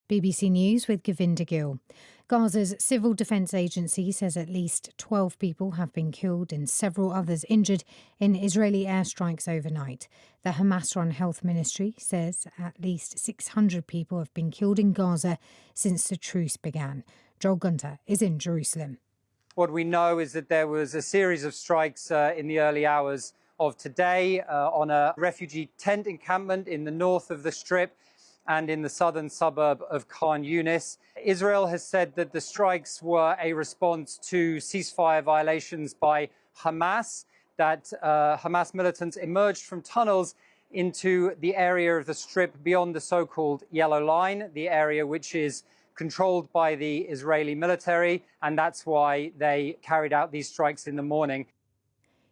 BBC News with Govinda Gill. Gaza's Civil Defence Agency says at least 12 people have been killed and several others injured in Israeli airstrikes overnight. The Hamas-run Health Ministry says at least 600 people have been killed in Gaza since the truce began. Joel Gunter is in Jerusalem. What we know is that there was a series of strikes in the early hours of today on a refugee tent encampment in the north of the Strip and in the southern suburb of Khan Yunis. Israel has said that the strikes were a response to ceasefire violations by Hamas, that Hamas militants emerged from tunnels into the area of the Strip beyond the so-called Yellow Line, the area which is controlled by the Israeli military, and that's why they carried out these strikes in the morning.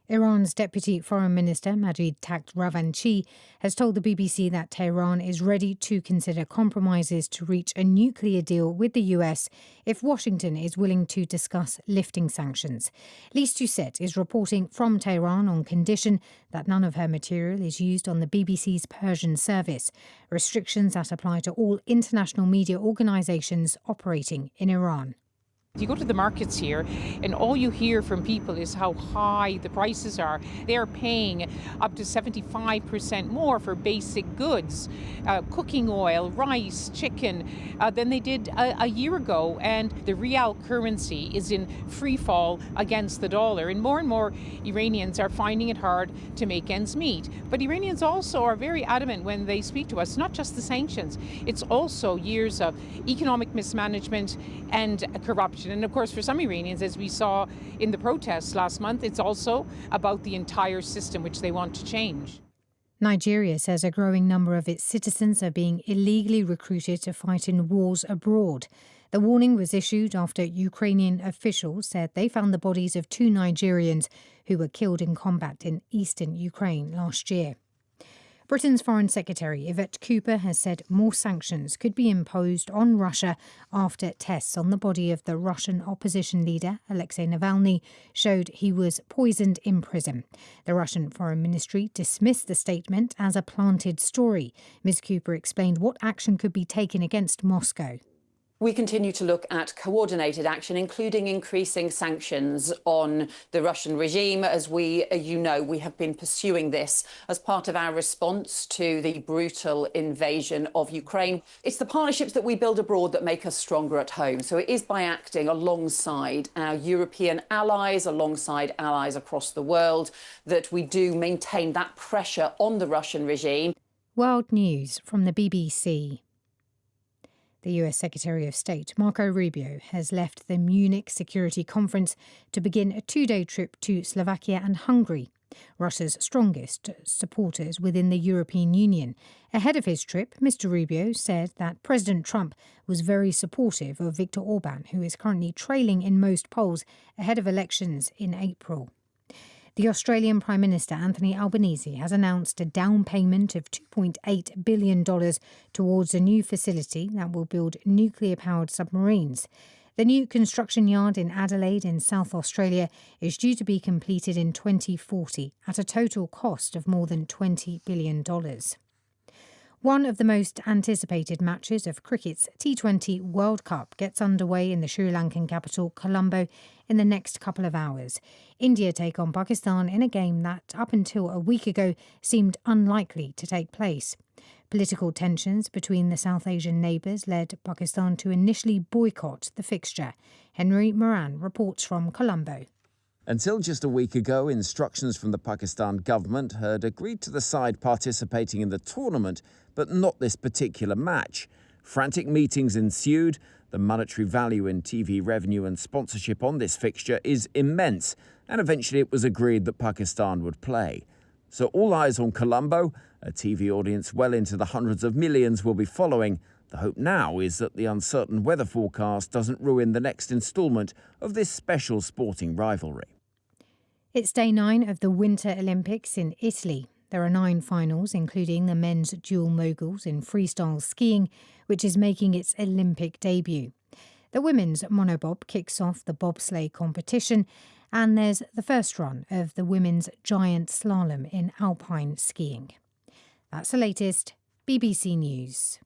Iran's Deputy Foreign Minister Majid Takht Ravanchi has told the BBC that Tehran is ready to consider compromises to reach a nuclear deal with the US if Washington is willing to discuss lifting sanctions. Lise Doucet is reporting from Tehran on condition that none of her material is used on the BBC's Persian service, restrictions that apply to all international media organisations operating in Iran. You go to the markets here and all you hear from people is how high the prices are. They're paying up to 75% more for basic goods, cooking oil, rice, chicken, than they did a year ago. And the real currency is in free fall against the dollar. And more Iranians are finding it hard to make ends meet. But Iranians also are very adamant when they speak to us, not just the sanctions. It's also years of economic mismanagement and corruption. And of course, for some Iranians, as we saw in the protests last month, it's also about the entire system which they want to change. Nigeria says a growing number of its citizens are being illegally recruited to fight in wars abroad. The warning was issued after Ukrainian officials said they found the bodies of 2 Nigerians who were killed in combat in eastern Ukraine last year. Britain's Foreign Secretary Yvette Cooper has said more sanctions could be imposed on Russia after tests on the body of the Russian opposition leader Alexei Navalny showed he was poisoned in prison. The Russian Foreign Ministry dismissed the statement as a planted story. Ms. Cooper explained what action could be taken against Moscow. We continue to look at coordinated action, including increasing sanctions on the Russian regime. As you know, we have been pursuing this as part of our response to the brutal invasion of Ukraine. It's the partnerships that we build abroad that make us stronger at home. So it is by acting alongside our European allies, alongside allies across the world, that we do maintain that pressure on the Russian regime. World News from the BBC. The US Secretary of State, Marco Rubio, has left the Munich Security Conference to begin a 2-day trip to Slovakia and Hungary, Russia's strongest supporters within the European Union. Ahead of his trip, Mr. Rubio said that President Trump was very supportive of Viktor Orban, who is currently trailing in most polls ahead of elections in April. The Australian Prime Minister Anthony Albanese has announced a down payment of $2.8 billion towards a new facility that will build nuclear-powered submarines. The new construction yard in Adelaide in South Australia is due to be completed in 2040 at a total cost of more than $20 billion. One of the most anticipated matches of cricket's T20 World Cup gets underway in the Sri Lankan capital, Colombo, in the next couple of hours. India take on Pakistan in a game that, up until a week ago, seemed unlikely to take place. Political tensions between the South Asian neighbours led Pakistan to initially boycott the fixture. Henry Moran reports from Colombo. Until just a week ago, instructions from the Pakistan government had agreed to the side participating in the tournament, but not this particular match. Frantic meetings ensued. The monetary value in TV revenue and sponsorship on this fixture is immense, and eventually it was agreed that Pakistan would play. So all eyes on Colombo, a TV audience well into the hundreds of millions will be following. The hope now is that the uncertain weather forecast doesn't ruin the next instalment of this special sporting rivalry. It's day 9 of the Winter Olympics in Italy. There are 9 finals, including the men's dual moguls in freestyle skiing, which is making its Olympic debut. The women's monobob kicks off the bobsleigh competition, and there's the first run of the women's giant slalom in alpine skiing. That's the latest BBC News.